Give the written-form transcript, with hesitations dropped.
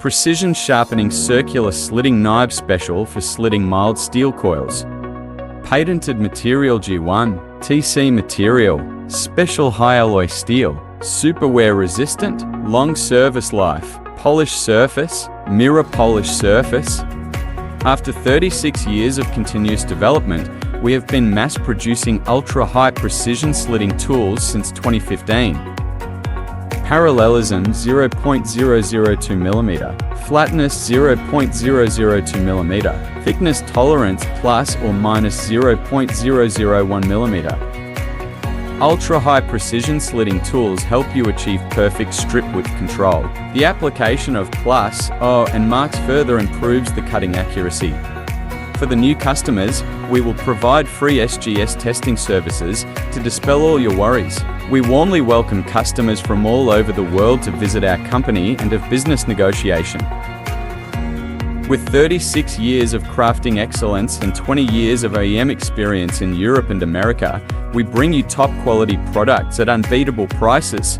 Precision Sharpening Circular Slitting Knife Special for slitting mild steel coils. Patented material G1, TC material, special high alloy steel, super wear resistant, long service life, polished surface, mirror polished surface. After 36 years of continuous development, we have been mass producing ultra-high precision slitting tools since 2015. Parallelism 0.002 mm, flatness 0.002 mm, thickness tolerance plus or minus 0.001 mm. Ultra-high precision slitting tools help you achieve perfect strip width control. The application of plus, O, and marks further improves the cutting accuracy. For the new customers, we will provide free SGS testing services to dispel all your worries. We warmly welcome customers from all over the world to visit our company and have business negotiation. With 36 years of crafting excellence and 20 years of OEM experience in Europe and America, we bring you top quality products at unbeatable prices.